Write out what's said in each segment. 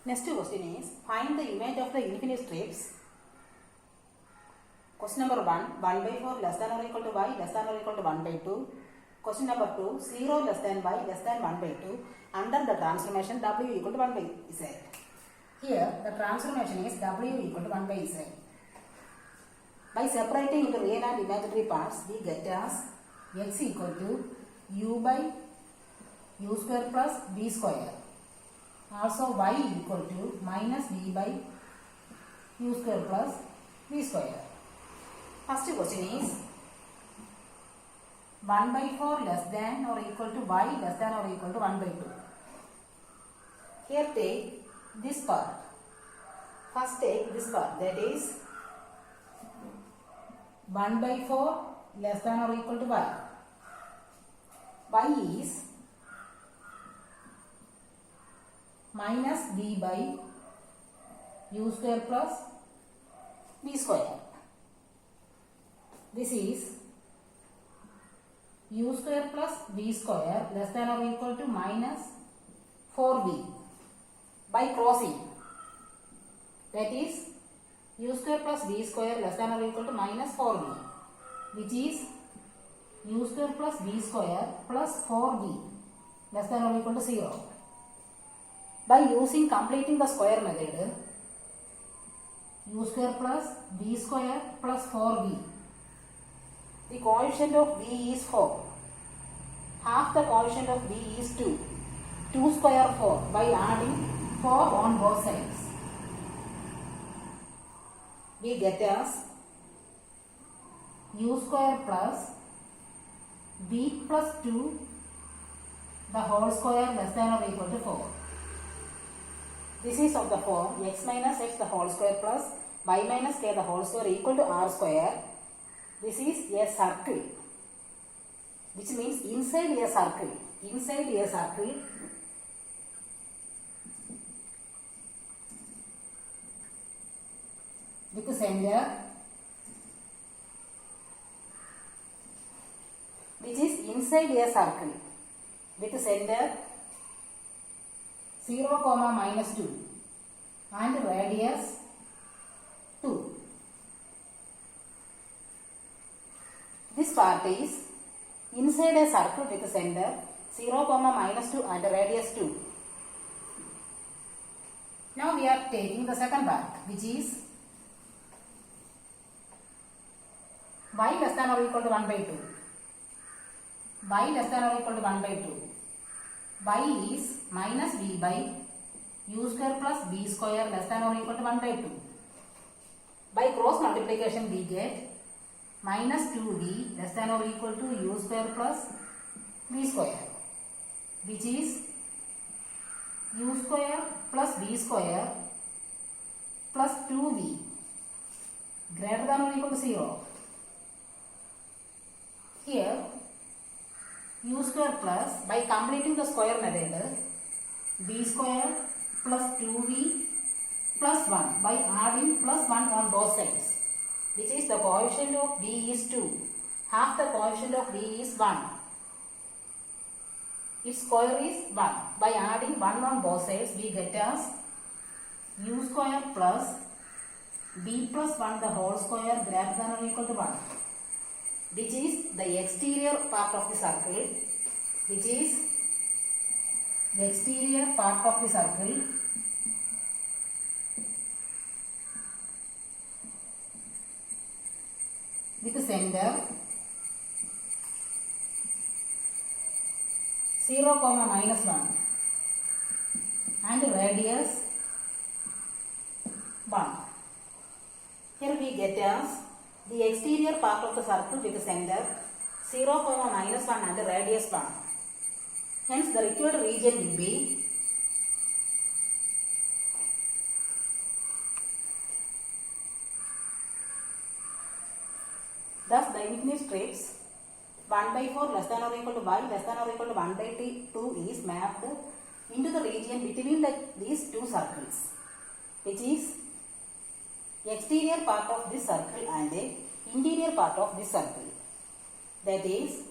Next question is find the image of the infinite strips. Question number 1, 1 by 4 less than or equal to y less than or equal to 1 by 2. Question number 2, 0 less than y less than 1 by 2 under the transformation w equal to 1 by z. Here the transformation is w equal to 1 by z. By separating into real and imaginary parts, we get as x equal to u by u square plus b square. Also y equal to minus b by u square plus b square. First question is 1 by 4 less than or equal to y less than or equal to 1 by 2. Here take this part. First take this part, that is 1 by 4 less than or equal to y. Y is minus b by u square plus b square. This is u square plus b square less than or equal to minus 4b by crossing. That is u square plus b square less than or equal to minus 4b, which is u square plus b square plus 4b less than or equal to 0. By using completing the square method, u square plus b square plus 4b, the coefficient of b is 4. Half the coefficient of b is 2. 2 square 4 by adding 4 on both sides. We get as u square plus b plus 2 the whole square less than or equal to 4. This is of the form x minus x the whole square plus y minus k the whole square equal to r square. This is a circle, which means inside a circle with the center which is inside a circle with the center 0, minus 2 and radius 2. This part is inside a circle with the center 0, minus 2 and radius 2. Now we are taking the second part, which is y less than or equal to 1 by 2. Y less than or equal to 1 by 2. Y is minus b by u square plus b square less than or equal to 1 by 2. By cross multiplication we get minus 2b less than or equal to u square plus b square, which is u square plus b square plus 2b greater than or equal to 0. Here u square plus, by completing the square method, b square plus 2b plus 1 by adding plus 1 on both sides, which is the coefficient of b is 2. Half the coefficient of b is 1. Its square is 1. By adding 1 on both sides, we get as u square plus b plus 1 the whole square greater than or equal to 1. Which is the exterior part of the circle, with the center 0, minus 1 and radius 1. Here we get as the exterior part of the circle with the center 0, minus 1 and radius 1. Hence the required region will be thus the infinite strips 1 by 4 less than or equal to y less than or equal to 1 by 2 is mapped into the region between these two circles, which is exterior part of this circle and the interior part of this circle. That is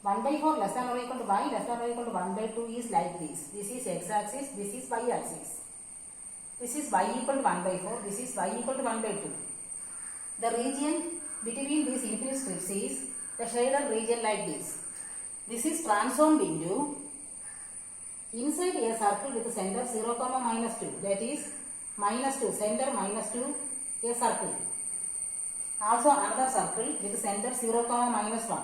1 by 4 less than or equal to y less than or equal to 1 by 2 is like this. This is x-axis, this is y-axis. This is y equal to 1 by 4, this is y equal to 1 by 2. The region between these infinite strips is the shaded region like this. This is transformed into inside a circle with center 0, minus 2. That is minus 2, center minus 2, a circle. Also another circle with center 0, minus 1.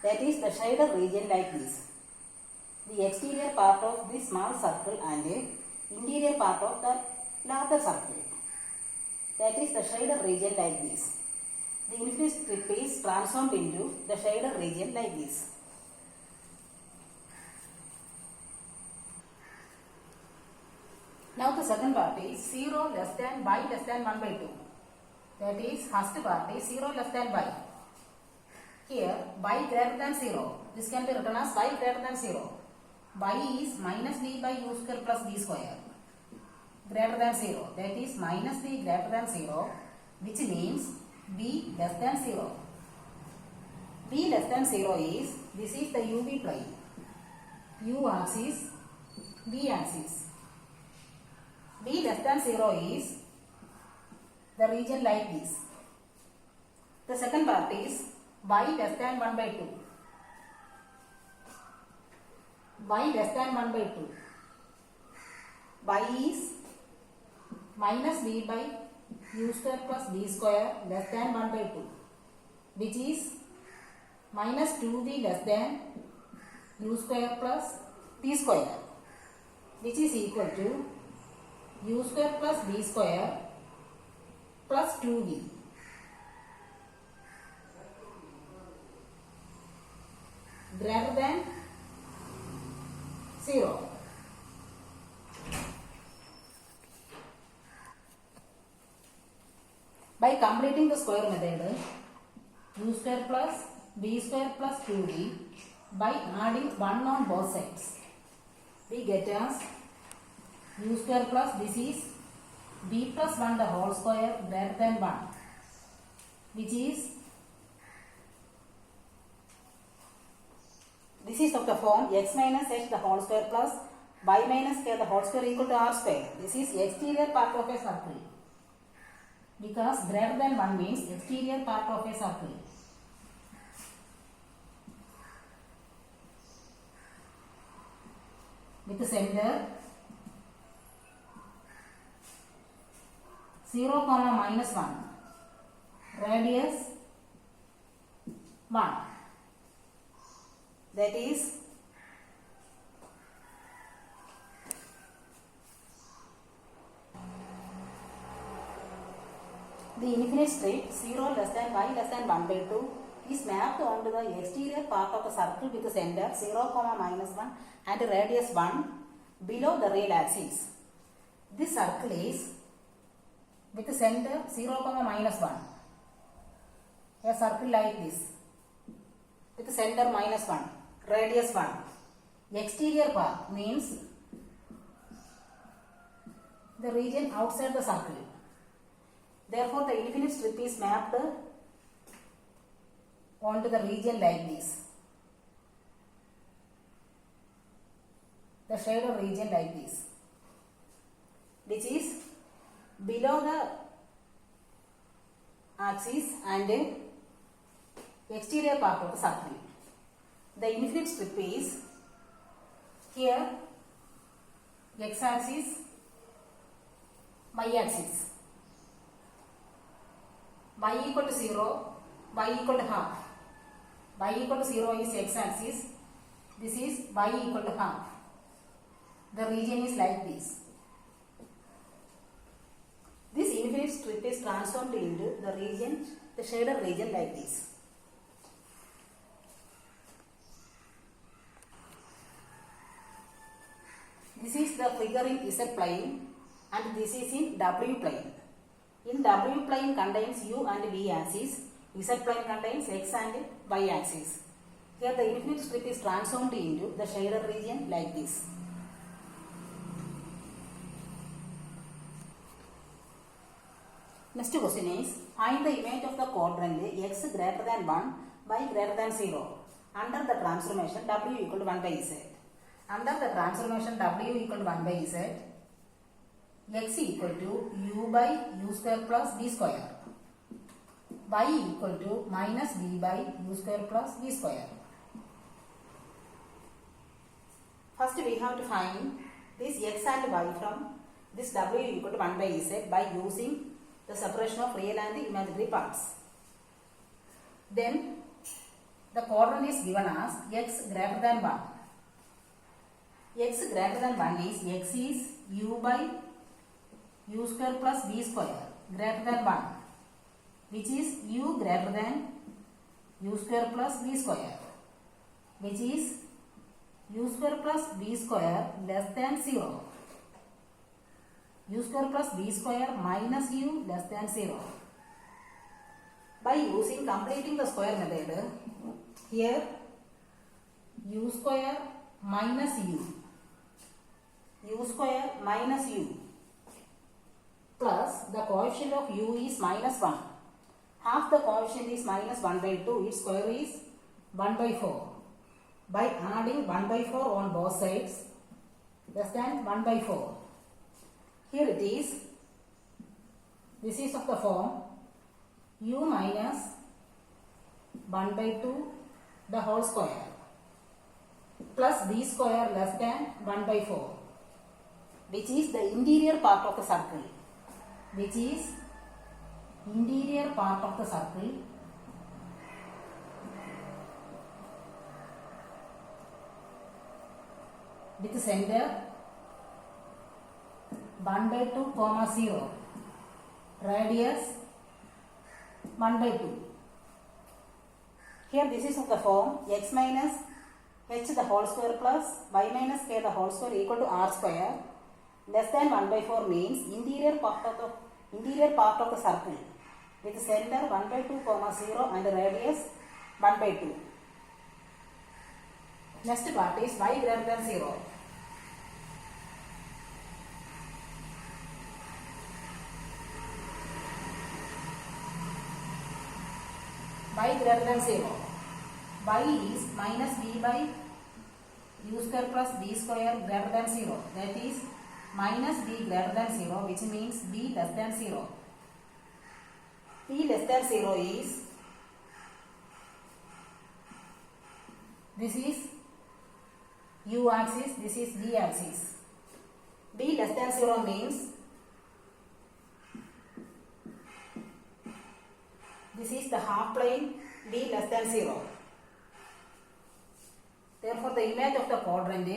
That is the shaded region like this. The exterior part of this small circle and the interior part of the larger circle. That is the shaded region like this. The infinite strip is transformed into the shaded region like this. Now the second part is 0 less than y less than 1 by 2. That is first part is 0 less than y. Here y greater than 0. This can be written as y greater than 0. Y is minus v by u square plus v square. Greater than 0. That is minus v greater than 0, which means v less than 0. V less than 0 is, this is the uv plane. U axis, v axis. V less than 0 is the region like this. The second part is y less than 1 by 2. Y less than 1 by 2. Y is minus v by u square plus v square less than 1 by 2, which is minus 2v less than u square plus v square, which is equal to u square plus v square plus 2v. Greater than 0. By completing the square method, u square plus v square plus 2v, by adding 1 on both sides, we get as u square plus, this is v plus 1 the whole square greater than 1, which is, this is of the form x minus h the whole square plus y minus k the whole square equal to r square. This is exterior part of a circle, because greater than 1 means exterior part of a circle. With the center 0, minus 1, radius 1. That is the infinite strip 0 less than y less than 1 by 2 is mapped onto the exterior part of the circle with the center 0, minus 1 and radius 1 below the real axis. This circle is with the center 0, minus 1. A circle like this with the center minus 1, radius 1. Exterior part means the region outside the circle. Therefore, the infinite strip is mapped onto the region like this. The shaded region like this, which is below the axis and exterior part of the circle. The infinite strip is here x-axis, y-axis. Y equal to 0, y equal to half. Y equal to 0 is x-axis. This is y equal to half. The region is like this. This infinite strip is transformed into the region, the shaded region like this. This is the figure in Z plane and this is in W plane. In W plane contains U and V axis, Z plane contains X and Y axis. Here the infinite strip is transformed into the shaded region like this. Next question is, find the image of the quadrant x greater than 1 by greater than 0. Under the transformation w equal to 1 by z. Under the transformation w equal to 1 by z, x equal to u by u square plus v square, y equal to minus v by u square plus v square. First we have to find this x and y from this w equal to 1 by z by using the separation of real and the imaginary parts. Then the quadrant is given as x greater than 1. X greater than 1 is x is u by u square plus v square greater than 1, which is u greater than u square plus v square, which is u square plus v square less than 0. U square plus v square minus u less than 0. By using completing the square method, here u square minus u square minus u plus the coefficient of u is minus 1. Half the coefficient is minus 1 by 2, its square is 1 by 4. By adding 1 by 4 on both sides, less than 1 by 4. Here it is, this is of the form u minus 1 by 2 the whole square plus v square less than 1 by 4, which is the interior part of the circle, which is interior part of the circle with center 1 by 2 comma 0, radius 1 by 2. Here this is of the form x minus h the whole square plus y minus k the whole square equal to r square less than 1 by 4 means interior part of the circle with center 1 by 2 comma 0 and radius 1 by 2. Next part is y greater than 0. Y greater than 0. Y is minus v by u square plus v square greater than 0. That is minus v greater than 0, which means v less than 0. V less than 0 is, this is u axis, this is v axis. V less than 0 means this is the half plane v less than 0. Therefore, the image of the quadrant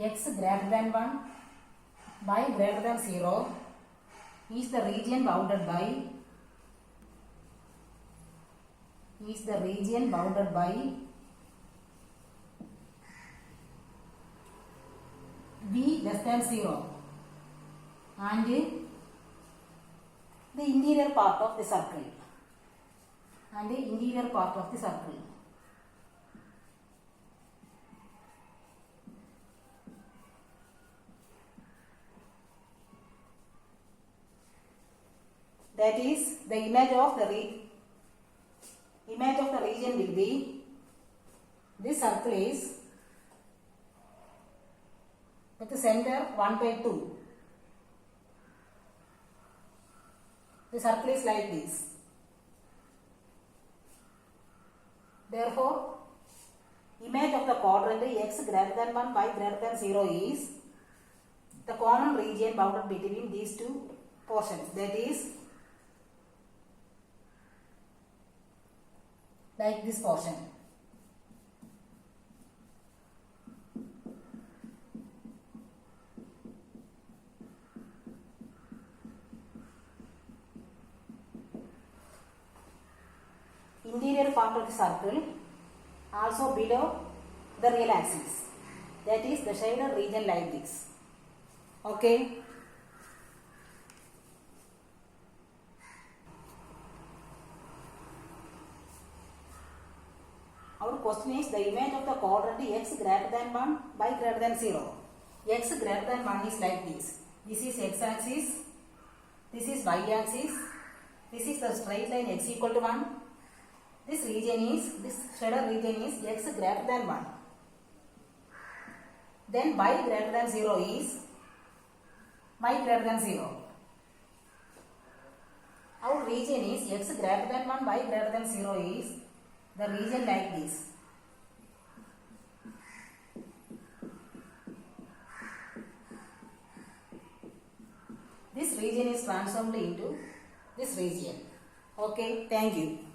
x greater than 1, y greater than 0 is the region bounded by v less than 0 and the interior part of the circle. That is, the image of the region will be, this circle is with the center 1 by 2. The circle is like this. Therefore, image of the quadrant x greater than 1, y greater than 0 is the common region bounded between these two portions. That is like this portion. Interior part of the circle also below the real axis. That is the shaded region like this. Okay. Our question is the image of the quadrant x greater than 1 by greater than 0. X greater than 1 is like this. This is x axis, this is y axis, this is the straight line x equal to 1. This shaded region is x greater than 1. Then y greater than 0 is y greater than 0. Our region is x greater than 1, y greater than 0 is the region like this. This region is transformed into this region. Okay, thank you.